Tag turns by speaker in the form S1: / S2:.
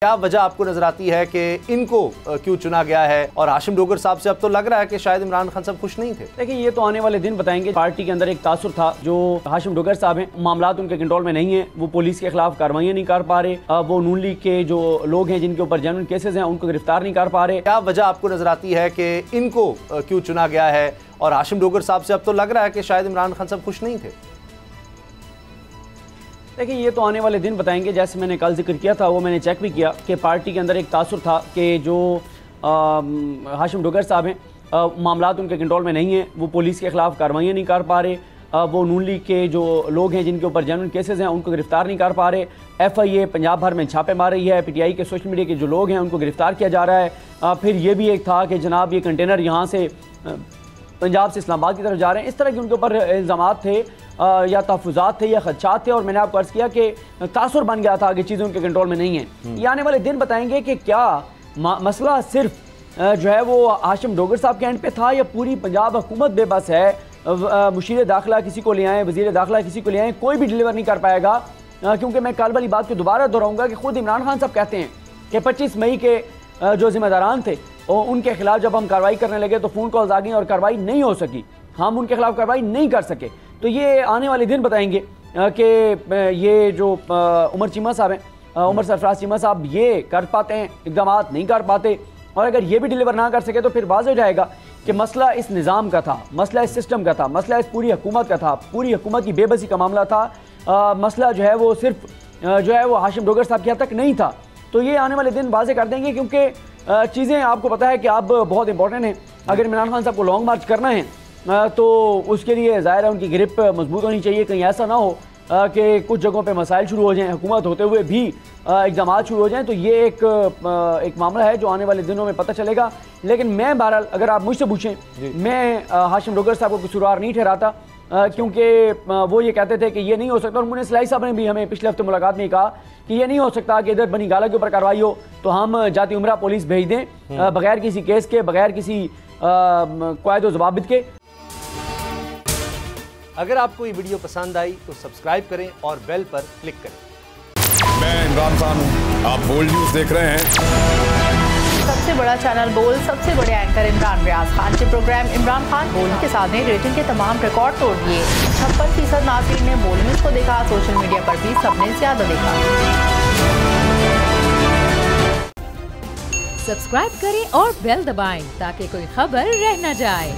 S1: क्या वजह आपको नजर आती है कि इनको क्यों चुना गया है? और हाशिम डोगर साहब से अब तो लग रहा है कि शायद इमरान खान साहब खुश नहीं थे।
S2: देखिए, ये तो आने वाले दिन बताएंगे। पार्टी के अंदर एक तासुर था जो हाशिम डोगर साहब हैं, मामलात उनके कंट्रोल में नहीं है, वो पुलिस के खिलाफ कार्रवाई नहीं कर पा रहे, वो नून लीग के जो लोग हैं जिनके ऊपर जेन्युइन केसेस हैं उनको गिरफ्तार नहीं कर पा रहे।
S1: क्या वजह आपको नजर आती है कि इनको क्यों चुना गया है? और हाशिम डोगर साहब से अब तो लग रहा है कि शायद इमरान खान साहब खुश नहीं थे।
S2: देखिए, ये तो आने वाले दिन बताएंगे। जैसे मैंने कल जिक्र किया था, वो मैंने चेक भी किया कि पार्टी के अंदर एक तासुर था कि जो हाशिम डोगर साहब हैं, मामलात उनके कंट्रोल में नहीं है, वो पुलिस के खिलाफ कार्रवाई नहीं कर पा रहे, वो नून लीग के जो लोग हैं जिनके ऊपर जेन्युइन केसेस हैं उनको गिरफ्तार नहीं कर पा रहे। FIA पंजाब भर में छापे मार रही है, PTI के सोशल मीडिया के जो लोग हैं उनको गिरफ्तार किया जा रहा है। फिर ये भी एक था कि जनाब ये कंटेनर यहाँ से पंजाब से इस्लामाबाद की तरफ जा रहे हैं। इस तरह के उनके ऊपर इल्ज़ामात थे या तहफ़्फ़ुज़ात थे या खदशात थे, और मैंने आपको अर्ज़ किया कि तासुर बन गया था कि चीज़ें उनके कंट्रोल में नहीं हैं। ये आने वाले दिन बताएंगे कि क्या मसला सिर्फ जो है वो हाशिम डोगर साहब के एंड पे था या पूरी पंजाब हुकूमत बेबस है। मुशीर दाखिला किसी को ले आएँ, वज़ीर दाखिला किसी को ले आएँ, कोई भी डिलीवर नहीं कर पाएगा। क्योंकि मैं कल वाली बात को दोबारा दोहराऊँगा कि खुद इमरान खान साहब कहते हैं कि 25 मई के जो जिम्मेदारान थे और उनके खिलाफ जब हम कार्रवाई करने लगे तो फ़ोन कॉल्स आ गई और कार्रवाई नहीं हो सकी, हम उनके खिलाफ कार्रवाई नहीं कर सके। तो ये आने वाले दिन बताएंगे कि ये जो उमर चीमा साहब हैं, उमर सरफराज चीमा साहब, ये कर पाते हैं, इक़दाम नहीं कर पाते, और अगर ये भी डिलीवर ना कर सके तो फिर वाज़ेह हो जाएगा कि मसला इस निज़ाम का था, मसला इस सिस्टम का था, मसला इस पूरी हुकूमत का था, पूरी हुकूमत की बेबसी का मामला था। मसला जो है वो सिर्फ जो है वो हाशिम डोगर साहब के हद तक नहीं था। तो ये आने वाले दिन वाज़ेह कर देंगे, क्योंकि चीज़ें आपको पता है कि अब बहुत इंपॉर्टेंट है। अगर इमरान खान साहब को लॉन्ग मार्च करना है तो उसके लिए ज़ाहिर है उनकी ग्रिप मजबूत होनी चाहिए। कहीं ऐसा ना हो कि कुछ जगहों पे मसाइल शुरू हो जाएं, हुकूमत होते हुए भी इक़दाम शुरू हो जाएं। तो ये एक मामला है जो आने वाले दिनों में पता चलेगा। लेकिन मैं बहरहाल अगर आप मुझसे पूछें, मैं हाशिम डोगर साहब को कसूरवार नहीं ठहराता, क्योंकि वो ये कहते थे कि ये नहीं हो सकता। और मुनीर इस्लाही साहब ने भी हमें पिछले हफ्ते मुलाकात में कहा कि ये नहीं हो सकता कि इधर बनी गाला के ऊपर कार्रवाई हो तो हम जाती उमरा पुलिस भेज दें बगैर किसी केस के, बगैर किसी क़वायद ज़वाबित के।
S1: अगर आपको ये वीडियो पसंद आई तो सब्सक्राइब करें और बेल पर क्लिक करें।
S3: मैं इमरान खान हूँ, आप बोल्ड न्यूज़ देख रहे हैं।
S4: सबसे बड़ा चैनल बोल्ड, सबसे बड़े एंकर इमरान रियाज खान के प्रोग्राम इमरान खान बोल्ड के साथ रेटिंग के तमाम रिकॉर्ड तोड़ दिए। 56% नाज़रीन ने बोल्ड न्यूज़ को देखा, सोशल मीडिया पर भी सबने ज्यादा देखा।
S5: सब्सक्राइब करें और बेल दबाएं ताकि कोई खबर रह न जाए।